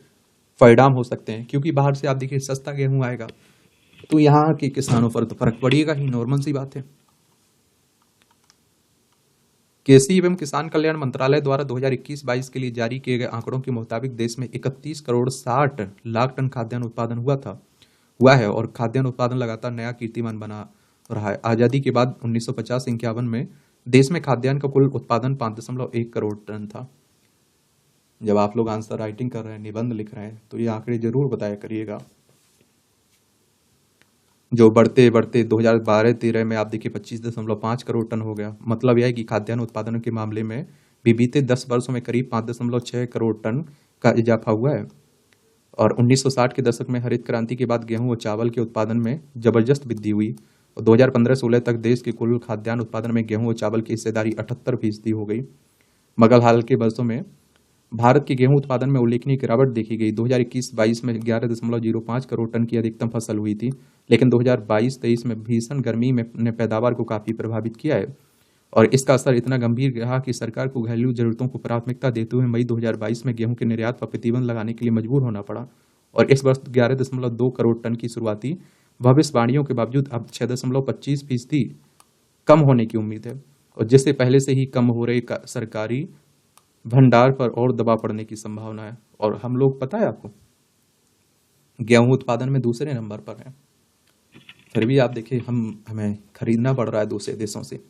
परिणाम हो सकते हैं, क्योंकि बाहर से आप देखिए सस्ता गेहूं आएगा तो यहाँ के किसानों पर तो फर्क पड़ेगा ही, नॉर्मल सी बात है। कृषि एवं किसान कल्याण मंत्रालय द्वारा 2021-22 के लिए जारी किए गए आंकड़ों के मुताबिक देश में 31 करोड़ 60 लाख टन खाद्यान्न उत्पादन हुआ है और खाद्यान्न उत्पादन लगातार नया कीर्तिमान बना रहा है। आजादी के बाद 1950-51 में देश में खाद्यान्न का कुल उत्पादन 5.1 करोड़ टन था। जब आप लोग आंसर राइटिंग कर रहे हैं, निबंध लिख रहे हैं, तो ये आंकड़े जरूर बताया करिएगा। जो बढ़ते बढ़ते 2012-13 में आप देखिए 25.5 करोड़ टन हो गया। मतलब यह है कि खाद्यान्न उत्पादन के मामले में भी बीते 10 वर्षों में करीब 5.6 करोड़ टन का इजाफा हुआ है। और 1960 के दशक में हरित क्रांति के बाद गेहूं और चावल के उत्पादन में जबरदस्त वृद्धि हुई और 2015-16 तक देश के कुल खाद्यान्न उत्पादन में गेहूं और चावल की हिस्सेदारी 78% हो गई। मगर हाल के वर्षों में भारत के गेहूं उत्पादन में उल्लेखनीय गिरावट देखी गई। 2021-22 में 11.05 करोड़ टन की अधिकतम फसल हुई थी, लेकिन 2022-23 में भीषण गर्मी ने पैदावार को काफी प्रभावित किया है और इसका असर इतना गंभीर रहा कि सरकार को घरेलू जरूरतों को प्राथमिकता देते हुए मई 2022 में गेहूं के निर्यात पर प्रतिबंध लगाने के लिए मजबूर होना पड़ा और इस वर्ष 11.2 करोड़ टन की शुरुआती भविष्यवाणियों के बावजूद अब 6.25% कम होने की उम्मीद है और जिससे पहले से ही कम हो रहे सरकारी भंडार पर और दबाव पड़ने की संभावना है। और हम लोग, पता है आपको, गेहूं उत्पादन में दूसरे नंबर पर हैं, फिर भी आप देखिए हमें खरीदना पड़ रहा है दूसरे देशों से।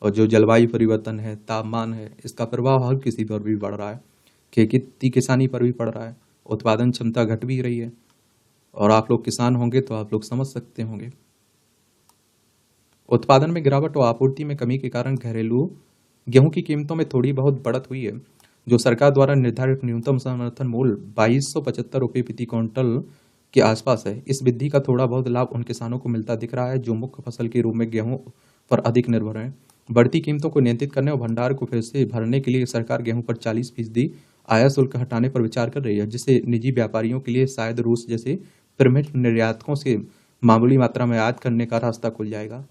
और जो जलवायु परिवर्तन है, तापमान है, इसका प्रभाव हर किसी पर भी पड़ रहा है, खेती किसानी पर भी पड़ रहा है, उत्पादन क्षमता घट भी रही है और आप लोग किसान होंगे तो आप लोग समझ सकते होंगे। उत्पादन में गिरावट और आपूर्ति में कमी के कारण घरेलू गेहूं की कीमतों में थोड़ी बहुत बढ़त हुई है। जो सरकार द्वारा निर्धारित न्यूनतम समर्थन मूल्य 2275 रुपये प्रति क्विंटल के आसपास है। इस वृद्धि का थोड़ा बहुत लाभ उन किसानों को मिलता दिख रहा है जो मुख्य फसल के रूप में गेहूं पर अधिक निर्भर हैं। बढ़ती कीमतों को नियंत्रित करने और भंडार को फिर से भरने के लिए सरकार गेहूं पर 40% आयात शुल्क हटाने पर विचार कर रही है, जिससे निजी व्यापारियों के लिए शायद रूस जैसे प्रमुख निर्यातकों से मामूली मात्रा में आयात करने का रास्ता खुल जाएगा।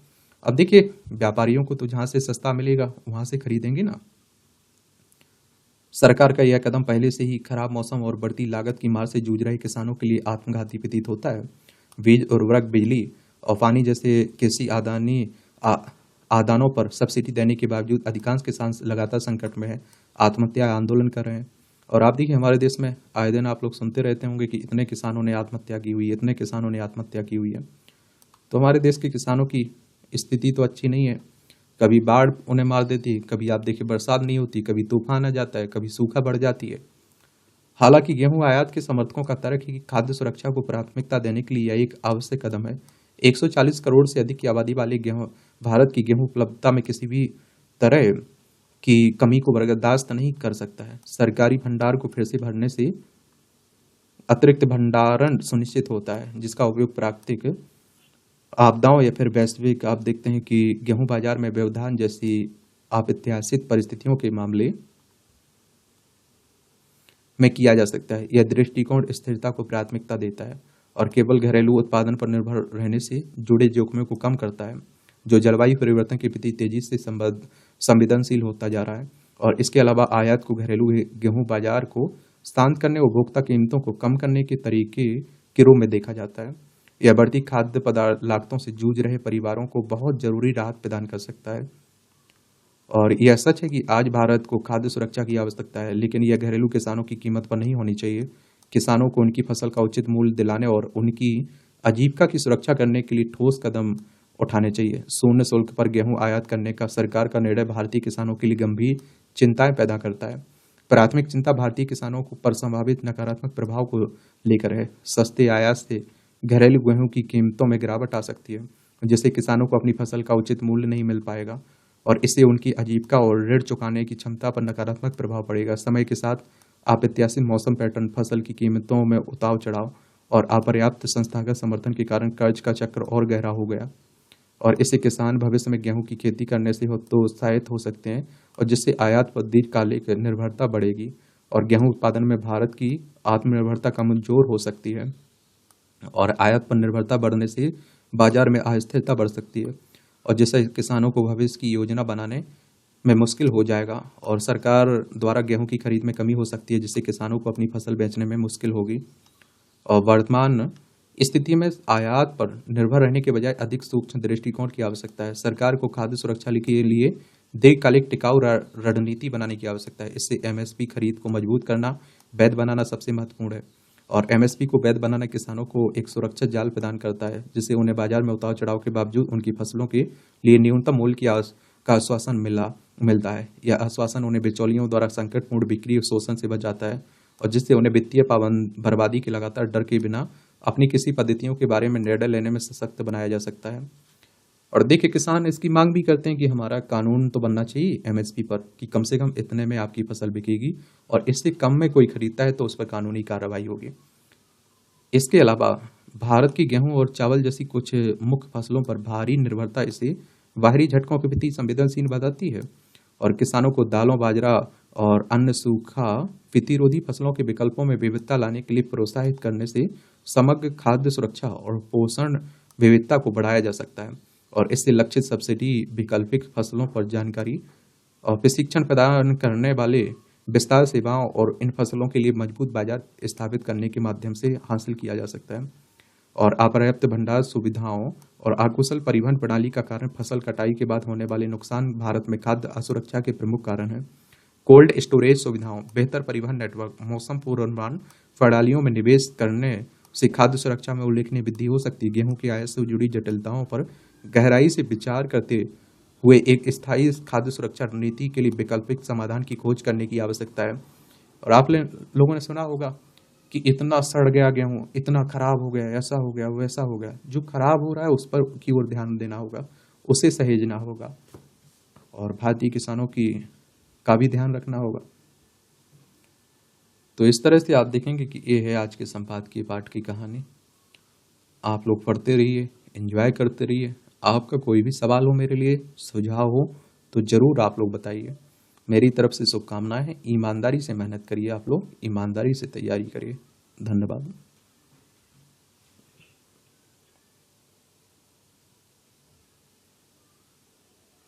अब देखिए, व्यापारियों को तो जहां से सस्ता मिलेगा वहां से खरीदेंगे ना। सरकार का यह कदम पहले से ही खराब मौसम और बढ़ती लागत की मार से जूझ रहे किसानों के लिए आत्मघाती प्रतीत होता है। बीज, उर्वरक, बिजली और पानी जैसे कृषि आदानों पर सब्सिडी देने के बावजूद अधिकांश किसान लगातार संकट में है, आत्महत्या आंदोलन कर रहे हैं। और आप देखिए, हमारे देश में आए दिन आप लोग सुनते रहते होंगे कि इतने किसानों ने आत्महत्या की हुई है, इतने किसानों ने आत्महत्या की हुई है। तो हमारे देश के किसानों की स्थिति तो अच्छी नहीं है। कभी बाढ़ उन्हें मार देती है, कभी आप देखिए बरसात नहीं होती, कभी तूफान आ जाता है, कभी सूखा बढ़ जाती है। हालांकि गेहूं आयात के समर्थकों का तर्क है कि खाद्य सुरक्षा को प्राथमिकता देने के लिए यह एक आवश्यक कदम है। 140 करोड़ से अधिक की आबादी वाले भारत की गेहूं उपलब्धता में किसी भी तरह की कमी को बर्दाश्त नहीं कर सकता है। सरकारी भंडार को फिर से भरने से अतिरिक्त भंडारण सुनिश्चित होता है, जिसका उपयोग प्राकृतिक आपदाओं या फिर वैश्विक, आप देखते हैं कि गेहूं बाजार में व्यवधान जैसी अप्रत्याशित परिस्थितियों के मामले में किया जा सकता है। यह दृष्टिकोण स्थिरता को प्राथमिकता देता है और केवल घरेलू उत्पादन पर निर्भर रहने से जुड़े जोखिमों को कम करता है, जो जलवायु परिवर्तन के प्रति तेजी से संवेदनशील होता जा रहा है। और इसके अलावा आयात को घरेलू गेहूं बाजार को शांत करने और उपभोक्ता कीमतों को कम करने के तरीके के रूप में देखा जाता है। यह बढ़ती खाद्य पदार्थ लागतों से जूझ रहे परिवारों को बहुत जरूरी राहत प्रदान कर सकता है। और यह सच है कि आज भारत को खाद्य सुरक्षा की आवश्यकता है, लेकिन यह घरेलू किसानों की कीमत पर नहीं होनी चाहिए। किसानों को उनकी फसल का उचित मूल्य दिलाने और उनकी आजीविका की सुरक्षा करने के लिए ठोस कदम उठाने चाहिए। शून्य शुल्क पर गेहूं आयात करने का सरकार का निर्णय भारतीय किसानों के लिए गंभीर चिंताएं पैदा करता है। प्राथमिक चिंता भारतीय किसानों को पर संभावित नकारात्मक प्रभाव को लेकर है। सस्ते आयात से घरेलू गेहूं की कीमतों में गिरावट आ सकती है, जिससे किसानों को अपनी फसल का उचित मूल्य नहीं मिल पाएगा और इससे उनकी आजीविका और ऋण चुकाने की क्षमता पर नकारात्मक प्रभाव पड़ेगा। समय के साथ अप्रत्याशित मौसम पैटर्न, फसल की कीमतों में उतार चढ़ाव और अपर्याप्त संस्थागत समर्थन के कारण कर्ज का चक्र और गहरा हो गया और इससे किसान भविष्य में गेहूं की खेती करने से हतोत्साहित हो सकते हैं और जिससे आयात पर दीर्घकालिक निर्भरता बढ़ेगी और गेहूं उत्पादन में भारत की आत्मनिर्भरता कमजोर हो सकती है और आयात पर निर्भरता बढ़ने से बाजार में अस्थिरता बढ़ सकती है और जिससे किसानों को भविष्य की योजना बनाने में मुश्किल हो जाएगा और सरकार द्वारा गेहूं की खरीद में कमी हो सकती है, जिससे किसानों को अपनी फसल बेचने में मुश्किल होगी। और वर्तमान स्थिति में आयात पर निर्भर रहने के बजाय अधिक सूक्ष्म दृष्टिकोण की आवश्यकता है। सरकार को खाद्य सुरक्षा के लिए दीर्घकालिक टिकाऊ रणनीति बनाने की आवश्यकता है। इससे एमएसपी खरीद को मजबूत करना, वैध बनाना सबसे महत्वपूर्ण है और एमएसपी को वैध बनाना किसानों को एक सुरक्षित जाल प्रदान करता है, जिससे उन्हें बाजार में उतार चढ़ाव के बावजूद उनकी फसलों के लिए न्यूनतम मूल्य का आश्वासन मिलता है। यह आश्वासन उन्हें बिचौलियों द्वारा संकटपूर्ण बिक्री और शोषण से बचाता है और जिससे उन्हें वित्तीय बर्बादी के लगातार डर के बिना अपनी किसी पद्धतियों के बारे में निर्णय लेने में सशक्त बनाया जा सकता है। और देखिए, किसान इसकी मांग भी करते हैं कि हमारा कानून तो बनना चाहिए एमएसपी पर कि कम से कम इतने में आपकी फसल बिकेगी और इससे कम में कोई खरीदता है तो उस पर कानूनी कार्रवाई होगी। इसके अलावा भारत की गेहूं और चावल जैसी कुछ मुख्य फसलों पर भारी निर्भरता इसे बाहरी झटकों के प्रति संवेदनशील बनाती है और किसानों को दालों, बाजरा और अन्य सूखा प्रतिरोधी फसलों के विकल्पों में विविधता लाने के लिए प्रोत्साहित करने से समग्र खाद्य सुरक्षा और पोषण विविधता को बढ़ाया जा सकता है और इससे लक्षित सब्सिडी, वैकल्पिक फसलों पर जानकारी और प्रशिक्षण प्रदान करने वाले विस्तार सेवाओं और इन फसलों के लिए मजबूत बाजार स्थापित करने के माध्यम से हासिल किया जा सकता है। और अपर्याप्त भंडार सुविधाओं और अकुशल परिवहन प्रणाली का कारण फसल कटाई के बाद होने वाले नुकसान भारत में खाद्य असुरक्षा के प्रमुख कारण हैं। कोल्ड स्टोरेज सुविधाओं, बेहतर परिवहन नेटवर्क, मौसम पूर्वानुमान प्रणालियों में निवेश करने से खाद्य सुरक्षा में उल्लेखनीय वृद्धि हो सकती है। गेहूं की आयात से जुड़ी जटिलताओं पर गहराई से विचार करते हुए एक स्थायी खाद्य सुरक्षा रणनीति के लिए वैकल्पिक समाधान की खोज करने की आवश्यकता है। और आप लोगों ने सुना होगा कि इतना सड़ गया गेहूं, इतना खराब हो गया, ऐसा हो गया, वैसा हो गया। जो खराब हो रहा है उस पर की ओर ध्यान देना होगा, उसे सहेजना होगा और भारतीय किसानों का भी ध्यान रखना होगा। तो इस तरह से आप देखेंगे कि ये है आज के संपादकीय पाठ की कहानी। आप लोग पढ़ते रहिए, एंजॉय करते रहिए। आपका कोई भी सवाल हो, मेरे लिए सुझाव हो तो जरूर आप लोग बताइए। मेरी तरफ से शुभकामनाएं हैं। ईमानदारी से मेहनत करिए, आप लोग ईमानदारी से तैयारी करिए। धन्यवाद।